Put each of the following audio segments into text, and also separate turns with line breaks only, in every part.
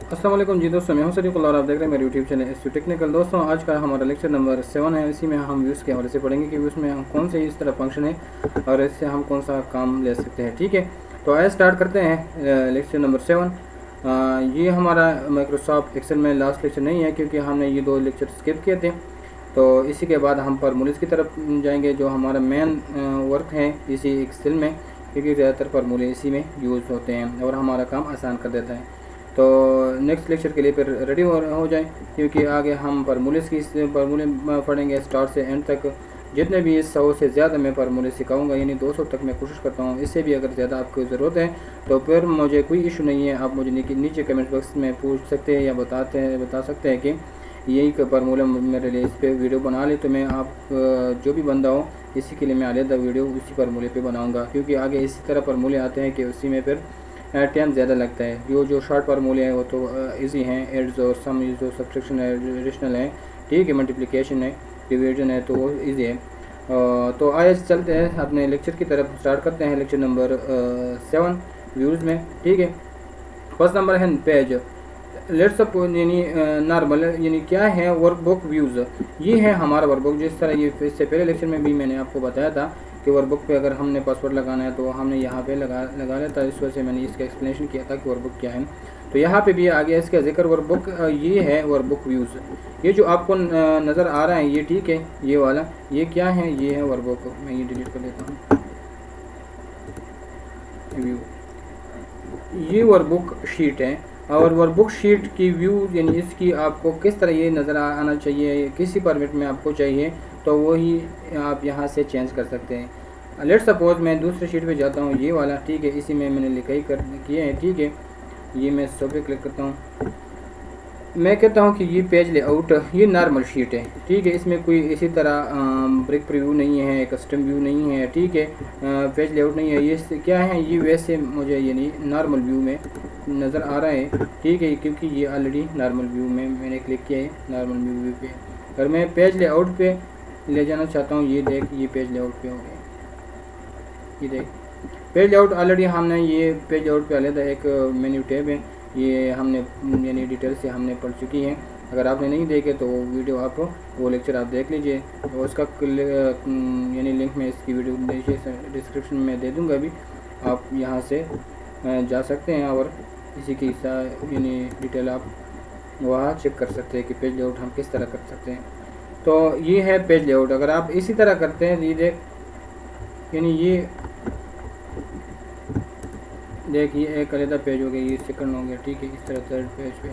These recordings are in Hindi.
अस्सलाम वालेकुम जी दोस्तों, मैं हूं सरीकुल और आप देख रहे हैं मेरे यूट्यूब चैनल एसयू टेक्निकल। दोस्तों, आज का हमारा लेक्चर नंबर 7 है। इसी में हम व्यूज़ के हवाले से पढ़ेंगे कि व्यूज़ में हम कौन से इस तरह फंक्शन है और इससे हम कौन सा काम ले सकते हैं। ठीक है, तो आइए स्टार्ट करते हैं लेक्चर नंबर 7। ये हमारा माइक्रोसॉफ्ट एक्सेल में लास्ट लेक्चर नहीं है क्योंकि हमने ये 2 लेक्चर स्किप किए थे। तो इसी के बाद हम फार्मूलेस की तरफ जाएंगे जो हमारा मेन वर्क है इसी एक्सेल में, क्योंकि ज़्यादातर फार्मूले इसी में यूज़ होते हैं और हमारा काम आसान कर देता है। तो नेक्स्ट लेक्चर के लिए फिर रेडी हो जाएं, क्योंकि आगे हम फार्मूले पढ़ेंगे स्टार्ट से एंड तक। जितने भी 100 से ज़्यादा मैं फार्मूले सिखाऊंगा, यानी 200 तक मैं कोशिश करता हूँ। इससे भी अगर ज़्यादा आपको ज़रूरत है तो फिर मुझे कोई इशू नहीं है, आप मुझे नीचे कमेंट बॉक्स में पूछ सकते हैं या बता सकते हैं कि यही फार्मूला मेरे लिए इस पर वीडियो बना ले। तो मैं आप जो भी बंदा हो इसी के लिए मैं अलग वीडियो उसी फार्मूले पे बनाऊंगा, क्योंकि आगे इसी तरह फार्मूले आते हैं कि उसी में फिर टाइम ज़्यादा लगता है। जो शॉर्ट फार्मूले हैं वो तो इजी हैं, एड्स और सम जो सब्ट्रैक्शन है, एडिशनल है, ठीक है, मल्टीप्लिकेशन है, डिवीजन है, तो वो इजी है। तो आइए चलते हैं अपने लेक्चर की तरफ, स्टार्ट करते हैं लेक्चर नंबर 7 व्यूज़ में। ठीक है, फर्स्ट नंबर है पेज। लेट्स सपोज यानी नॉर्मल यानी क्या है वर्कबुक व्यूज़। ये है हमारा वर्कबुक। जिस तरह ये इससे पहले लेक्चर में भी मैंने आपको बताया था कि वर्कबुक पे अगर हमने पासवर्ड लगाना है तो हमने यहाँ पे लगा लिया था। इस वजह से मैंने इसका एक्सप्लेनेशन किया था कि वर्कबुक क्या है। तो यहाँ पे भी आ गया इसका जिक्र। वर्कबुक ये है वर्कबुक व्यूज़। ये जो आपको नज़र आ रहा है ये, ठीक है, ये वाला ये क्या है, ये है वर्कबुक। मैं ये डिलीट कर देता हूँ। व्यू, ये वर्कबुक शीट है और वर्कबुक शीट की व्यू यानी इसकी आपको किस तरह ये नज़र आना चाहिए, किसी फॉर्मेट में आपको चाहिए तो वही आप यहाँ से चेंज कर सकते हैं। लेट्स सपोज मैं दूसरे शीट पे जाता हूँ, ये वाला, ठीक है, इसी में मैंने लिखाई किए हैं, ठीक है। ये मैं सब पे क्लिक करता हूँ, मैं कहता हूँ कि ये पेज लेआउट, ये नॉर्मल शीट है, ठीक है। इसमें कोई इसी तरह ब्रिक प्रीव्यू नहीं है, कस्टम व्यू नहीं है, ठीक है, पेज लेआउट नहीं है। ये क्या है, ये वैसे मुझे यानी नॉर्मल व्यू में नज़र आ रहा है, ठीक है, क्योंकि ये ऑलरेडी नॉर्मल व्यू में मैंने क्लिक किया है नॉर्मल व्यू पे। अगर मैं पेज लेआउट पे ले जाना चाहता हूँ, ये देख, ये पेज लेआउट पे हो गया, ये देख पेज लेआउट। ऑलरेडी हमने ये पेज लेआउट पे अलग एक मेन्यू टैब है, ये हमने यानी डिटेल से हमने पढ़ चुकी हैं। अगर आपने नहीं देखे तो वो वीडियो आप वो लेक्चर आप देख लीजिए, तो उसका यानी लिंक मैं इसकी वीडियो डिस्क्रिप्शन में दे दूंगा। अभी आप यहाँ से जा सकते हैं और इसी की यानी डिटेल आप वहाँ चेक कर सकते हैं कि पेज लेआउट हम किस तरह कर सकते हैं। तो ये है पेज लेआउट। अगर आप इसी तरह करते हैं, ये देख, यानी ये देखिए एक अलग पेज हो गया, ये सेकंड हो गया, ठीक है। इस तरह थर्ड पेज पे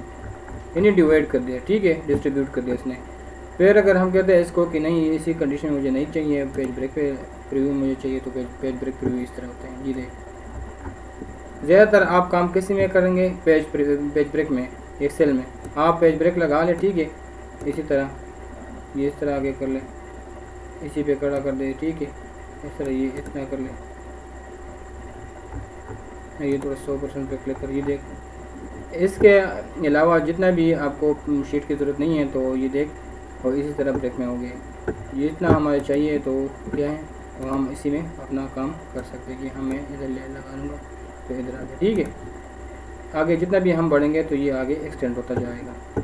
यानी डिवाइड कर दिया, ठीक है, डिस्ट्रीब्यूट कर दिया इसने। फिर अगर हम कहते हैं इसको कि नहीं इसी कंडीशन में मुझे नहीं चाहिए, पेज ब्रेक पे प्रीव्यू मुझे चाहिए, तो पेज ब्रेक प्रीव्यू इस तरह होते हैं। ये देख, ज़्यादातर आप काम किसी में करेंगे, पेज ब्रेक में, एक्सेल में आप पेज ब्रेक लगा ले, ठीक है। इसी तरह ये इस तरह आगे कर ले, इसी पे खड़ा कर दे, ठीक है, इस तरह ये इतना कर ले, ये थोड़ा 100% पे क्लिक कर। ये देख, इसके अलावा जितना भी आपको शीट की ज़रूरत नहीं है तो ये देख, और इसी तरह ब्रेक में हो गए। ये इतना हमारे चाहिए तो क्या है, तो हम इसी में अपना काम कर सकते हैं कि हमें इधर ले लगा लूँगा तो इधर आगे, ठीक है। आगे जितना भी हम बढ़ेंगे तो ये आगे एक्सटेंड होता जाएगा।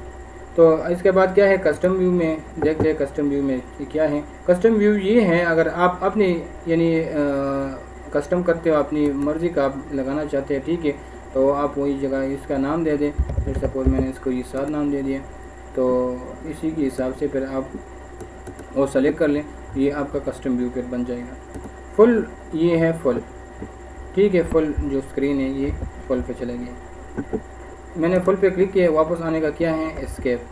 तो इसके बाद क्या है, कस्टम व्यू में देखते हैं। कस्टम व्यू में क्या है, कस्टम व्यू ये है, अगर आप अपनी यानी कस्टम करते हो, अपनी मर्ज़ी का आप लगाना चाहते हैं, ठीक है, तो आप वही जगह इसका नाम दे दें। फिर सपोज मैंने इसको ये 7 नाम दे दिया, तो इसी के हिसाब से फिर आप वो सेलेक्ट कर लें, ये आपका कस्टम व्यू फिर बन जाएगा। फुल, ये है फुल, ठीक है, फुल जो स्क्रीन है ये फुल पे चले गए। मैंने फुल पे क्लिक किया, वापस आने का क्या है, एस्केप,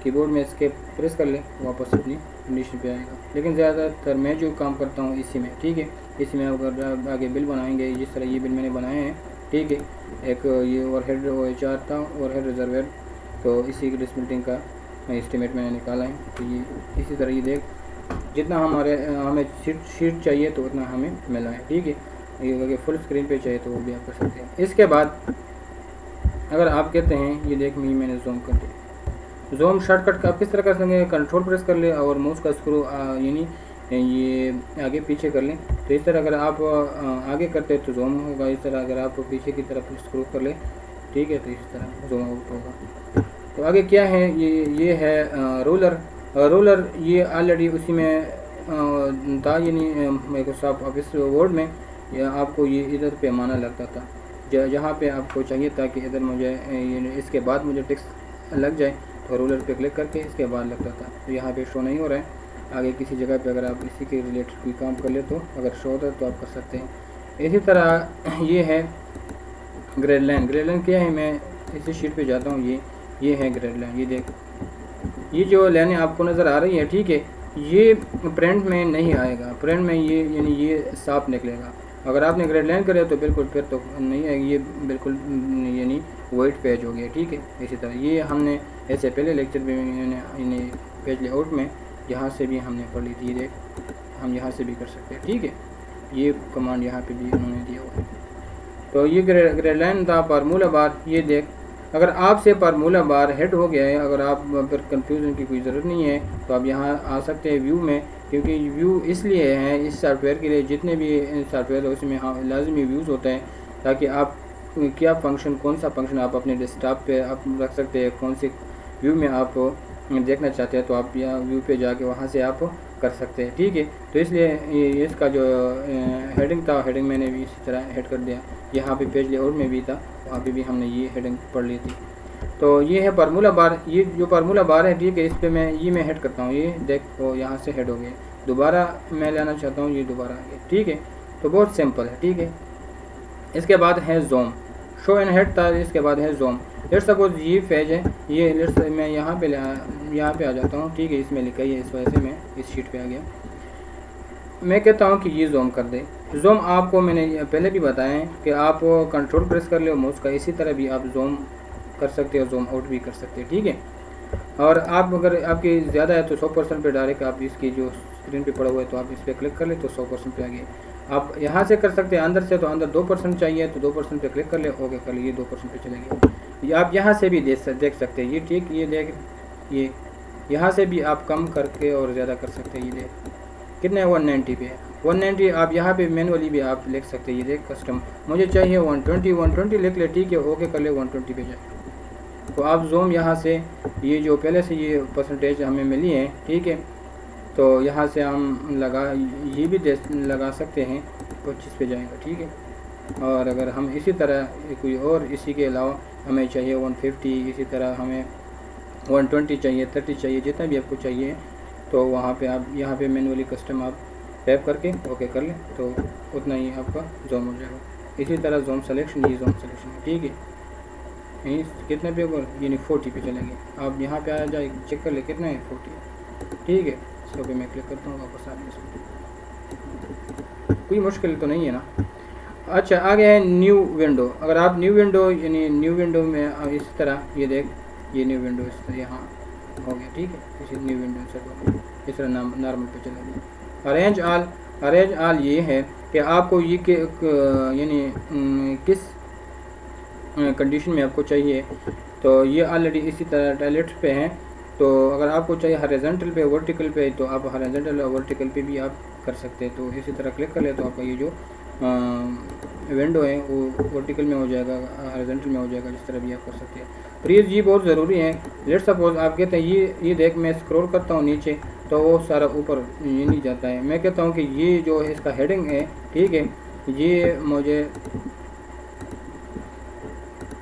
कीबोर्ड में एस्केप प्रेस कर ले, वापस अपनी कंडीशन पे आएगा। लेकिन ज़्यादातर मैं जो काम करता हूँ इसी में, ठीक है। इसी में अगर आगे बिल बनाएंगे, जिस तरह ये बिल मैंने बनाए हैं, ठीक है, एक ये ओवरहेड OHR था, ओवरहेड रिजर्वेड, तो इसी की डिस्प्लिटिंग का एस्टिमेट मैंने निकाला है। तो ये इसी तरह ये देख, जितना हमें शीट चाहिए तो उतना हमें मिला है, ठीक है। ये अगर फुल स्क्रीन पे चाहिए तो वो भी आप कर सकते हैं। इसके बाद अगर आप कहते हैं, ये देख मैंने जूम कर दिया। जूम शॉर्टकट आप किस तरह कर सकते हैं, कंट्रोल प्रेस कर ले और माउस का स्क्रू यानी ये आगे पीछे कर लें। तो इस तरह अगर आप आगे करते हैं तो जूम होगा, इस तरह अगर आप पीछे की तरफ स्क्रू कर ले, ठीक है। तो इस तरह जूम आउट होगा। तो आगे क्या है, ये है रोलर। रोलर ये ऑलरेडी उसी में था, यानी माइक्रोसॉफ्ट ऑफिस वर्ड में या आपको ये इधर पैमाना लगता था, जहाँ पे आपको चाहिए था कि इधर मुझे इसके बाद मुझे टेक्स्ट लग जाए, तो रोलर पे क्लिक करके इसके बाद लगता था। तो यहाँ पे शो नहीं हो रहा है। आगे किसी जगह पे अगर आप इसी के रिलेटेड कोई काम कर ले तो अगर शो होता है तो आप कर सकते हैं। इसी तरह ये है ग्रेड लाइन। ग्रेड लाइन क्या है, मैं इसी शीट पे जाता हूँ। ये है ग्रेड लाइन। ये देख, ये जो लाइनें आपको नज़र आ रही है, ठीक है, ये प्रिंट में नहीं आएगा। प्रिंट में ये यानी ये साफ निकलेगा। अगर आपने ग्रेड लाइन करे तो बिल्कुल फिर तो नहीं आएगी, ये बिल्कुल यानी वाइट पेज हो गया, ठीक है। इसी तरह ये हमने ऐसे पहले लेक्चर में पेज लेआउट में यहाँ से भी हमने पढ़ ली थी। देख, हम यहाँ से भी कर सकते हैं, ठीक है। ये कमांड यहाँ पे भी उन्होंने दिया हुआ है। तो ये ग्रेड लाइन था फार्मूला बार। ये देख, अगर आपसे फार्मूला बार हिट हो गया है, अगर आप फिर कंफ्यूजन की कोई ज़रूरत नहीं है, तो आप यहाँ आ सकते हैं व्यू में, क्योंकि व्यू इसलिए है इस सॉफ्टवेयर के लिए, जितने भी सॉफ्टवेयर है उसमें हाँ लाजमी व्यूज़ होते हैं, ताकि आप क्या फंक्शन, कौन सा फंक्शन आप अपने डेस्कटॉप पे आप रख सकते हैं, कौन से व्यू में आप देखना चाहते हैं, तो आप यहाँ व्यू पे जाके वहाँ से आप कर सकते हैं, ठीक है। तो इसलिए ये इसका जो हेडिंग था, हेडिंग मैंने भी इसी तरह हेड कर दिया। यहाँ पे पेज लेआउट में भी था, वहाँ पे भी हमने ये हेडिंग पढ़ ली थी। तो ये है फार्मूला बार। ये जो फार्मूला बार है, ठीक है, इस पर मैं हेड करता हूँ। ये देख, तो यहाँ से हेड हो गया। दोबारा मैं लाना चाहता हूँ, ये दोबारा आ गया, ठीक है। तो बहुत सिंपल है, ठीक है। इसके बाद है जोम। शो एंड हेड था, इसके बाद है जोम। लेट्स सपोज ये पेज है, ये लेट्स मैं यहाँ पे आ जाता हूँ, ठीक है। इसमें लिखा ही है, इस वजह से मैं इस शीट पे आ गया। मैं कहता हूँ कि ये जोम कर दे। जोम आपको मैंने पहले भी बताया है कि आप कंट्रोल प्रेस कर ले माउस का, इसी तरह भी आप जोम कर सकते हो, जोम आउट भी कर सकते हैं, ठीक है। और आप अगर आपकी ज़्यादा है तो 100% पे डायरेक्ट आप इसकी जो स्क्रीन पे पड़ा हुआ है तो आप इस पर क्लिक कर ले तो 100% पे आ गया। आप यहाँ से कर सकते हैं अंदर से, तो अंदर 2% चाहिए तो 2% पे क्लिक कर ले, ओके कर ले, ये 2% पे चलेगा। ये आप यहाँ से भी देख सकते हैं, ये ठीक, ये देख, ये यहाँ से भी आप कम करके और ज़्यादा कर सकते हैं। ये देख कितने 190 पे है, 190। आप यहाँ पे मैनुअली भी आप लिख सकते हैं। ये देख कस्टम, मुझे चाहिए 120 लिख ले, ठीक है, ओके कर ले, 120 पे जाए। तो आप जूम यहाँ से ये जो पहले से ये परसेंटेज हमें मिली है, ठीक है, तो यहाँ से हम ये भी लगा सकते हैं, 25 पे जाएगा, ठीक है। और अगर हम इसी तरह कोई और इसी के अलावा हमें चाहिए 150, इसी तरह हमें 120 चाहिए, 30 चाहिए, जितना भी आपको चाहिए, तो वहाँ पे आप यहाँ पे मैनुअली कस्टम आप टैप करके ओके कर लें, तो उतना ही आपका जूम हो जाएगा। इसी तरह जूम सेलेक्शन, ये जूम सेलेक्शन है, ठीक है। यहीं कितने पे ऊपर, यानी 40 पे चलेंगे। आप यहाँ पे आ जाए, चेक कर ले कितना है, 40, ठीक है। इसको पे मैं क्लिक करता हूँ, वापस आ गया। कोई मुश्किल तो नहीं है ना। अच्छा, आगे है न्यू विंडो। अगर आप न्यू विंडो, यानी न्यू विंडो में इस तरह, ये देख, ये न्यू विंडो इस तरह यहाँ हो गया, ठीक है। इसी न्यू विंडो से इस तरह नॉर्मल पे चला गया। अरेंज ऑल ये है कि आपको ये यानी किस कंडीशन में आपको चाहिए। तो ये ऑलरेडी इसी तरह टॉयलेट पे हैं, तो अगर आपको चाहिए हॉरिजॉन्टल पे, वर्टिकल पे, तो आप हॉरिजॉन्टल और वर्टिकल पे भी आप कर सकते हैं। तो इसी तरह क्लिक कर ले तो आपका ये जो विंडो है वो वर्टिकल में हो जाएगा, हॉरिजॉन्टल में हो जाएगा, जिस तरह भी आप कर सकते हैं। प्लीज़ ये बहुत ज़रूरी है। लेट्स सपोज आप कहते हैं ये देख, मैं स्क्रॉल करता हूँ नीचे तो वो सारा ऊपर ये नहीं जाता है। मैं कहता हूँ कि ये जो है इसका हेडिंग है, ठीक है, ये मुझे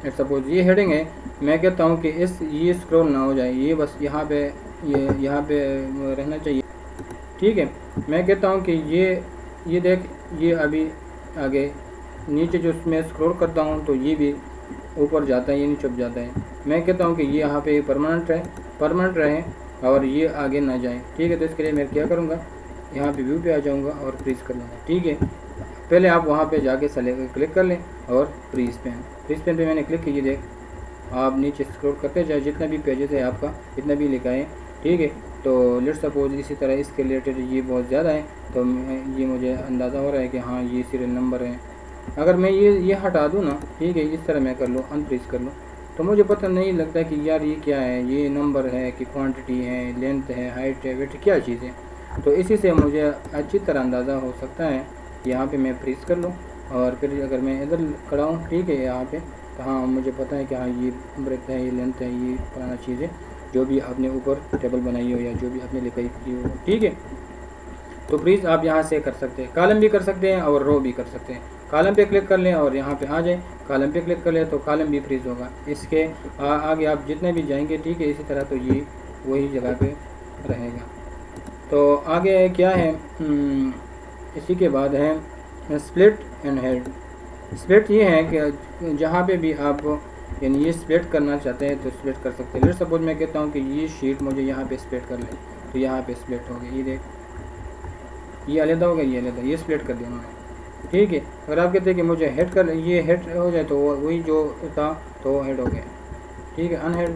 सपोज ये हेडिंग है, मैं कहता हूँ कि ये स्क्रॉल ना हो जाए, ये बस यहाँ पे रहना चाहिए, ठीक है। मैं कहता हूँ कि ये देख, ये अभी आगे नीचे जो मैं स्क्रॉल करता हूँ तो ये भी ऊपर जाता है, ये नहीं छुप जाता है। मैं कहता हूँ कि ये यहाँ पे परमानेंट रहे और ये आगे ना जाए, ठीक है। तो इसके लिए मैं क्या करूँगा, यहाँ पे व्यू पे आ जाऊँगा और फ्रीज कर लूँगा, ठीक है। पहले आप वहाँ पे जाके क्लिक कर लें और फ्रीज पेन पे मैंने क्लिक किया। देख, आप नीचे स्क्रॉल करते जाए, जितना भी पेजेस है आपका, इतना भी लिखा है, ठीक है। तो लेट्स सपोज इसी तरह इसके रिलेटेड ये बहुत ज़्यादा है, तो ये मुझे अंदाज़ा हो रहा है कि हाँ ये सीरियल नंबर है। अगर मैं ये हटा दूँ ना, ठीक है, इस तरह मैं कर लूँ, अनफ्रीज कर लूँ, तो मुझे पता नहीं लगता कि यार ये क्या है, ये नंबर है कि क्वांटिटी है, लेंथ है, हाइट है, वेट, क्या चीज़ है। तो इसी से मुझे अच्छी तरह अंदाज़ा हो सकता है। यहाँ पे मैं फ्रीज कर लूँ और फिर अगर मैं इधर खड़ा हूँ, ठीक है, यहाँ पे तो हाँ मुझे पता है कि हाँ ये ब्रेथ है, ये लेंथ है, ये पुराना चीज़ है, जो भी आपने ऊपर टेबल बनाई हो या जो भी आपने लिखाई की हो, ठीक है। तो प्लीज़ आप यहाँ से कर सकते हैं, कॉलम भी कर सकते हैं और रो भी कर सकते हैं। कॉलम पे क्लिक कर लें और यहाँ पे आ जाए, कॉलम पे क्लिक कर लें तो कॉलम भी फ्रीज होगा। इसके आगे आप जितने भी जाएंगे, ठीक है, इसी तरह तो ये वही जगह पे रहेगा। तो आगे क्या है, इसी के बाद है स्प्लिट एंड हेड। स्प्लिट ये है कि जहाँ पे भी आप यानी ये स्प्लिट करना चाहते हैं तो स्प्लिट कर सकते हैं। लेट्स सपोज मैं कहता हूँ कि ये शीट मुझे यहाँ पे स्प्लिट कर ले, तो यहाँ पे स्प्लिट हो गई, ये देख, ये अलग हो गया, ये अलग, ये स्प्लिट कर दिया उन्होंने, ठीक है। अगर आप कहते हैं कि मुझे हेड कर, ये हेड हो जाए तो वही जो था तो वो हेड हो गया, ठीक है। अनहेड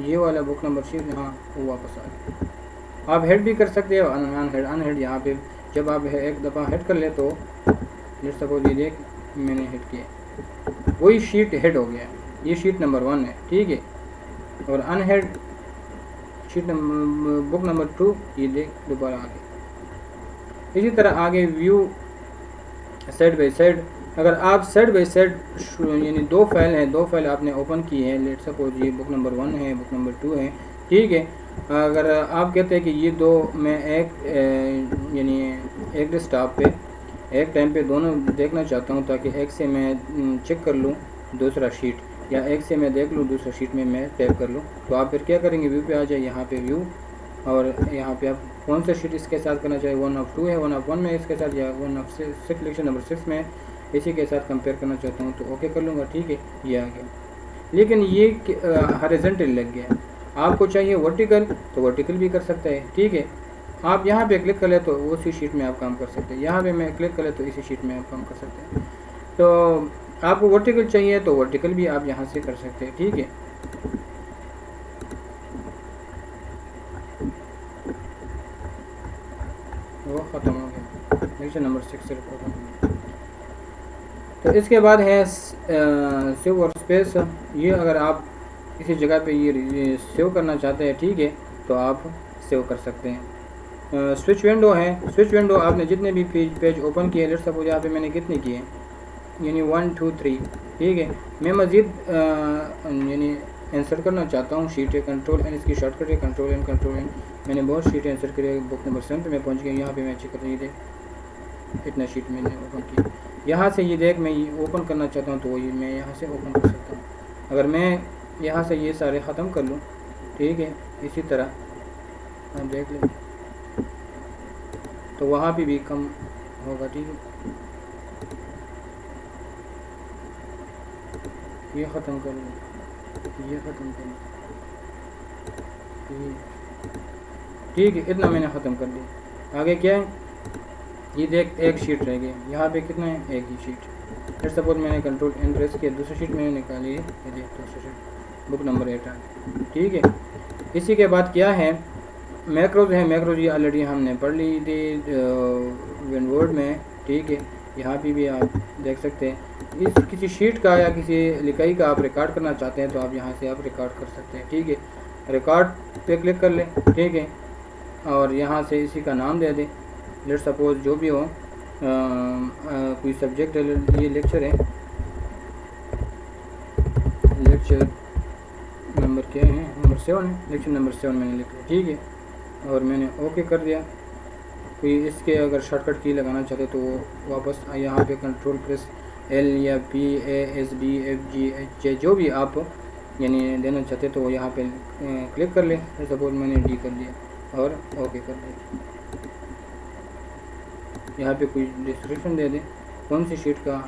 ये वाला बुक नंबर शीट, हाँ वो वापस आ गया। आप हेड भी कर सकते हो, अनहेड। अनहेड यहाँ पे जब आप एक दफ़ा हेड कर ले तो लेट्स सपोज ये देख मैंने हेड किया, वही शीट हेड हो गया, ये शीट नंबर 1 है, ठीक है। और अनहेड शीट नंबर बुक नंबर 2 ये देख दोबारा आ गया। इसी तरह आगे व्यू साइड बाई साइड, अगर आप साइड बाई साइड यानी दो फाइल हैं, दो फाइल आपने ओपन की है, लेट सपोज ये बुक नंबर 1 है, बुक नंबर 2 है, ठीक है। अगर आप कहते हैं कि ये दो मैं एक यानी एक डेस्कटॉप पे एक टाइम पे दोनों देखना चाहता हूँ, ताकि एक से मैं चेक कर लूँ दूसरा शीट, या एक से मैं देख लूँ दूसरा शीट में मैं टैप कर लूँ, तो आप फिर क्या करेंगे, व्यू पे आ जाए, यहाँ पे व्यू, और यहाँ पे आप कौन सा शीट इसके साथ करना चाहिए, 1 of 2 है, 1 of 1 में इसके साथ, या 1 of 6 लेक्चर नंबर 6 में इसी के साथ कंपेयर करना चाहता हूँ, तो ओके कर लूँगा, ठीक है, ये आ गया। लेकिन ये हॉरिजॉन्टल लग गया, आपको चाहिए वर्टिकल तो वर्टिकल भी कर सकता है, ठीक है। आप यहाँ पे क्लिक कर ले तो उसी शीट में आप काम कर सकते हैं, यहाँ पे मैं क्लिक कर ले तो इसी शीट में आप काम कर सकते हैं। तो आपको वर्टिकल चाहिए तो वर्टिकल भी आप यहाँ से कर सकते हैं, ठीक है। वो ख़त्म हो गया, लेक्चर नंबर 6 से रिपोर्ट हो गया। तो इसके बाद है सेव वर्क स्पेस। ये अगर आप किसी जगह पे ये सेव करना चाहते हैं, ठीक है, तो आप सेव कर सकते हैं। स्विच विंडो है, स्विच विंडो आपने जितने भी पेज ओपन किए, लेट्स सपोज यहाँ पे मैंने कितने किए, यानी 1 2 3, ठीक है। मैं मज़ीद यानी इंसर्ट करना चाहता हूँ शीट है, कंट्रोल एन इसकी शॉर्टकट है, कंट्रोल एन। मैंने बहुत शीटें इंसर्ट करी, बुक नंबर 7 पे मैं पहुँच गया। यहाँ पे मैं चेक कर रही थी इतना शीट मैंने ओपन किया, यहाँ से ये देख मैं ये ओपन करना चाहता हूँ तो ये मैं यहाँ से ओपन कर सकता हूँ। अगर मैं यहाँ से ये सारे ख़त्म कर लूँ, ठीक है, इसी तरह हम देख लें तो वहाँ पे भी कम होगा, ठीक है। ये ख़त्म कर लूँ, ये ख़त्म कर लूँ, ठीक है, इतना मैंने ख़त्म कर दिया। आगे क्या है, ये देख एक शीट रह गई, यहाँ पे कितना है, एक ही शीट। फिर सपोज मैंने कंट्रोल एन प्रेस किया, दूसरी शीट मैंने निकाली, ये देख दूसरी शीट बुक नंबर 8 आ गई, ठीक है। इसी के बाद क्या है, मैक्रोज है। मैक्रोज ये ऑलरेडी हमने पढ़ ली थी विंडवर्ड में, ठीक है। यहाँ पे भी आप देख सकते हैं, इस किसी शीट का या किसी लिखाई का आप रिकॉर्ड करना चाहते हैं तो आप यहाँ से आप रिकॉर्ड कर सकते हैं, ठीक है। रिकॉर्ड पे क्लिक कर लें, ठीक है, और यहाँ से इसी का नाम दे दें, लेट सपोज जो भी हो, कोई सब्जेक्ट ये लेक्चर है, लेक्चर नंबर क्या है, नंबर 7 है, लेक्चर नंबर 7 मैंने लिखा, ठीक है, और मैंने ओके कर दिया। कोई इसके अगर शॉर्टकट की लगाना चाहते तो वो वापस यहाँ पे कंट्रोल प्रेस एल या P A S D F G H J जो भी आप यानी देना चाहते तो वो यहाँ पे क्लिक कर लें। सपोज मैंने डी कर दिया और ओके कर दिया। यहाँ पे कोई डिस्क्रिप्शन दे दें कौन सी शीट का,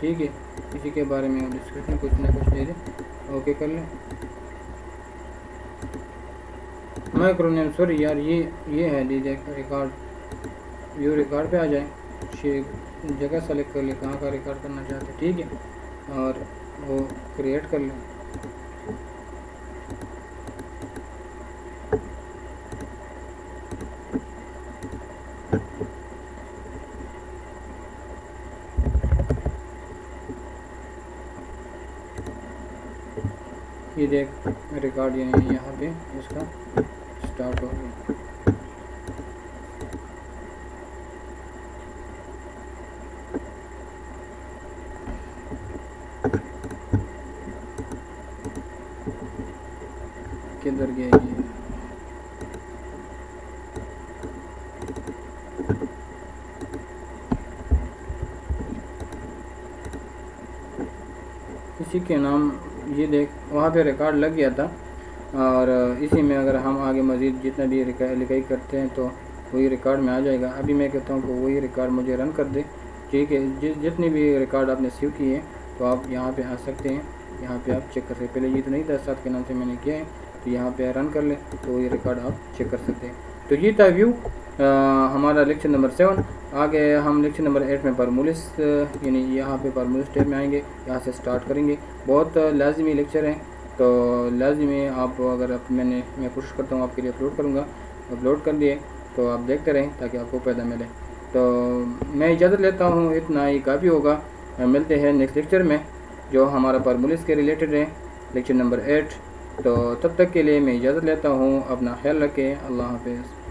ठीक है, इसी के बारे में डिस्क्रिप्शन कुछ ना कुछ दे दें, ओके कर लें। माइक्रोनेम सॉरी यार ये है डी रिकॉर्ड, व्यू रिकॉर्ड पे आ जाए, जगह सेलेक्ट कर ले कहाँ का रिकॉर्ड करना चाहते हैं, ठीक है, और वो क्रिएट कर लें। ये देख रिकॉर्ड यानी यहाँ पे इसका स्टार्ट हो गया। किधर गया ये? इसी के नाम ये देख वहाँ पे रिकॉर्ड लग गया था, और इसी में अगर हम आगे मज़ीद जितना भी लिखाई करते हैं तो वही रिकॉर्ड में आ जाएगा। अभी मैं कहता हूँ कि वही रिकॉर्ड मुझे रन कर दे, ठीक है। जितनी भी रिकॉर्ड आपने सेव किए हैं तो आप यहाँ पे आ सकते हैं, यहाँ पे आप चेक कर सकते हैं। पहले ये तो नहीं था, साथ के नाम से मैंने किया है, तो यहाँ पे रन कर ले तो ये रिकॉर्ड आप चेक कर सकते हैं। तो ये था व्यू हमारा लेक्चर नंबर 7। आगे हम लेक्चर नंबर 8 में बर्मुलिस यानी यहाँ पे बर्मुलिस स्टेप में आएंगे, यहाँ से स्टार्ट करेंगे। बहुत लाजमी लेक्चर हैं, तो लाजमी आप अगर मैं कोशिश करता हूँ आपके लिए अपलोड कर दिए तो आप देखते रहें ताकि आपको फ़ायदा मिले। तो मैं इजाज़त लेता हूँ, इतना ही काफ़ी होगा। मिलते हैं नेक्स्ट लेक्चर में जो हमारा बर्मुलिस के रिलेटेड है, लेक्चर नंबर 8। तो तब तक के लिए मैं इजाज़त लेता हूँ, अपना ख्याल रखें, अल्लाह हाफ़िज़।